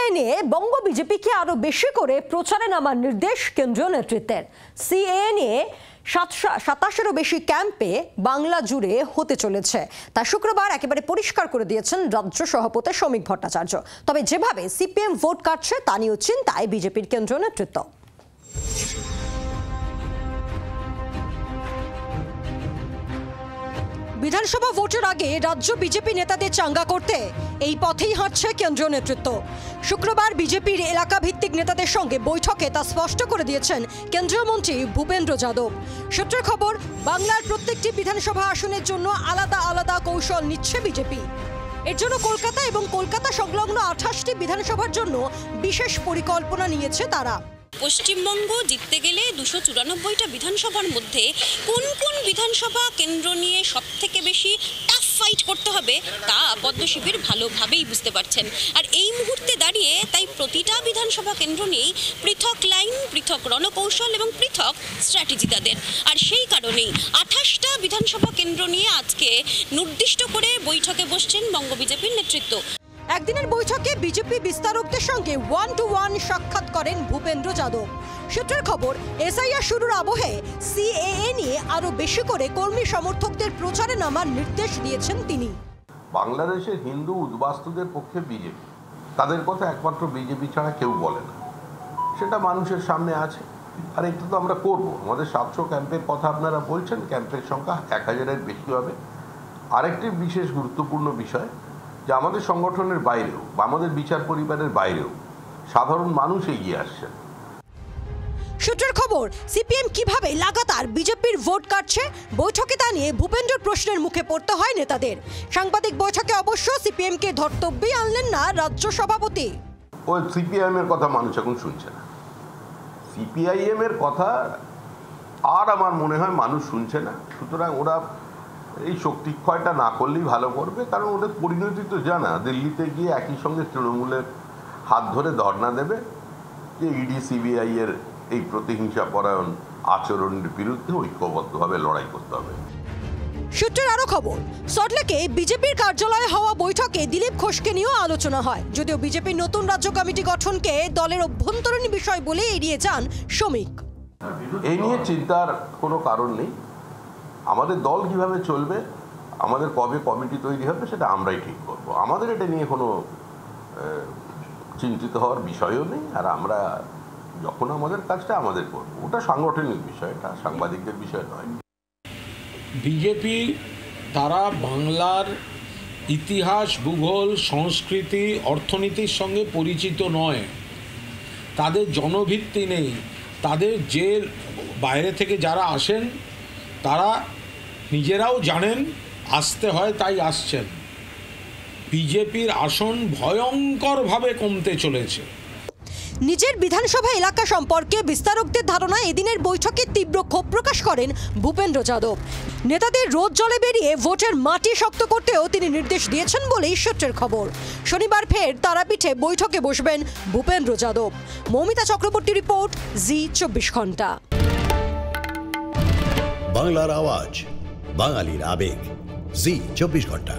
CAA নিয়ে বঙ্গ বিজেপিকে আরো বেশি করে প্রচারে নামার নির্দেশ কেন্দ্রীয় নেতৃত্বের। সিএএ নিয়ে 27-এরও বেশি ক্যাম্পে বাংলা জুড়ে হতে চলেছে, তা শুক্রবার একেবারে পরিষ্কার করে দিয়েছেন রাজ্য সভাপতি শ্রমিক ভট্টাচার্য। তবে যেভাবে সিপিএম ভোট কাটছে তা নিয়েও চিন্তায় বিজেপির কেন্দ্রীয় নেতৃত্ব। বিধানসভা ভোটের আগে রাজ্য বিজেপি নেতাদের চাঙ্গা করতে এই পথেই হাঁটছে কেন্দ্রীয় নেতৃত্ব। শুক্রবার বিজেপির এলাকা ভিত্তিক নেতাদের সঙ্গে বৈঠকে তা স্পষ্ট করে দিয়েছেন কেন্দ্রীয় মন্ত্রী ভূপেন্দ্র যাদব। সূত্রের খবর, বাংলার প্রত্যেকটি বিধানসভা আসনের জন্য আলাদা আলাদা কৌশল নিচ্ছে বিজেপি। এর জন্য কলকাতা এবং কলকাতা সংলগ্ন 28টি বিধানসভার জন্য বিশেষ পরিকল্পনা নিয়েছে তারা। পশ্চিমবঙ্গ জিততে গেলে 294টা বিধানসভার মধ্যে কোন কোন বিধানসভা কেন্দ্র নিয়ে সবথেকে বেশি টাফ ফাইট করতে হবে তা পদ্মশিবির ভালোভাবেই বুঝতে পারছেন। আর এই মুহূর্তে দাঁড়িয়ে তাই প্রতিটা বিধানসভা কেন্দ্র নিয়েই পৃথক লাইন, পৃথক রণকৌশল এবং পৃথক স্ট্র্যাটেজি তাদের। আর সেই কারণেই 28টা বিধানসভা কেন্দ্র নিয়ে আজকে নির্দিষ্ট করে বৈঠকে বসছেন বঙ্গ বিজেপির নেতৃত্ব। একদিনের বৈঠকে বিজেপি বিস্তারকদের সঙ্গে 1-to-1 সাক্ষাৎ করেন ভূপেন্দ্র যাদব। সূত্রের খবর, এসআইআর শুরুর আবহে সিএএ নিয়ে আরো বেশি করে কর্মী সমর্থকদের প্রচারে নামার নির্দেশ দিয়েছেন তিনি। বাংলাদেশের হিন্দু উদ্বাস্তুদের পক্ষে বিজেপি, তাদের কথা একমাত্র বিজেপি ছাড়া কেউ বলে না, সেটা মানুষের সামনে আছে। আর এটা তো আমরা করবো। আমাদের 700 ক্যাম্পের কথা আপনারা বলছেন, ক্যাম্পের সংখ্যা 1000-এর বেশি হবে। আরেকটি বিশেষ গুরুত্বপূর্ণ বিষয় যে আমাদের সংগঠনের বাইরেও বা আমাদের বিচার পরিবারের বাইরেও সাধারণ মানুষ এগিয়ে আসছেন। সূত্রের খবর, সিপিএম কিভাবে লাগাতার বিজেপির ভোট কাটছে, বৈঠকে তা নিয়ে ভূপেন্দ্র প্রশ্নের মুখে পড়তে হয় নেতাদের। সাংবাদিক বৈঠকে অবশ্য সিপিএমকে ধর্তব্যই আনলেন না রাজ্য সভাপতি। ওই সিপিআইএম এর কথা মানুষ এখন শুনছে না। সিপিআইএম এর কথা আর আমার মনে হয় মানুষ শুনছে না। সুতরাং ওরা এই শক্তিক্ষয়টা না করলেই ভালো করবে, কারণ ওদের পরিণতি তো জানা। দিল্লিতে গিয়ে একই সঙ্গে তৃণমূলের হাত ধরে ধর্ণা দেবে যে ইডি সিবিআই এর এই প্রতিহিংসা পরায়ণ আচরণের বিরুদ্ধে ঐক্যবদ্ধভাবে লড়াই করতে হবে। সূত্রের আরো খবর, সল্টলেকে বিজেপির কার্যালয়ে হওয়া বৈঠকে দিলীপ ঘোষকে নিয়েও আলোচনা হয়। যদিও বিজেপির নতুন রাজ্য কমিটি গঠনকে দলের অভ্যন্তরীণ বিষয় বলে এড়িয়ে যান শ্রমিক। এই নিয়ে চিন্তার কোনো কারণ নেই। আমাদের দল কিভাবে চলবে, আমাদের কবে কমিটি তৈরি হবে, সেটা আমরাই ঠিক করব। আমাদের এটা নিয়ে কোনো চিন্তিত হওয়ার বিষয়ও নেই। আর আমরা যখন আমাদের কাজটা আমাদের করব, ওটা সাংগঠনিক বিষয়, এটা সাংবাদিকদের বিষয় নয়। বিজেপি তারা বাংলার ইতিহাস, ভূগোল, সংস্কৃতি, অর্থনীতির সঙ্গে পরিচিত নয়। তাদের জনভিত্তি নেই। তাদের যে বাইরে থেকে যারা আসেন তারা নিজেরাও জানেন আসতে হয়, তাই আসছেন। বিজেপির আসন ভয়ঙ্করভাবে কমতে চলেছে। নিজের বিধানসভা এলাকা সম্পর্কে বিস্তারকদের ধারণা এদিনের বৈঠকে তীব্র ক্ষোভ প্রকাশ করেন ভূপেন্দ্র যাদব। নেতাদের রোদ জলে বেরিয়ে ভোটের মাটি শক্ত করতেও তিনি নির্দেশ দিয়েছেন বলেই সূত্রের খবর। শনিবার ফের তারাপীঠে বৈঠকে বসবেন ভূপেন্দ্র যাদব। মৌমিতা চক্রবর্তী রিপোর্ট, জি 24 ঘন্টা। বাংলার আওয়াজ, বাঙালির আবেগ, জি 24 ঘন্টা।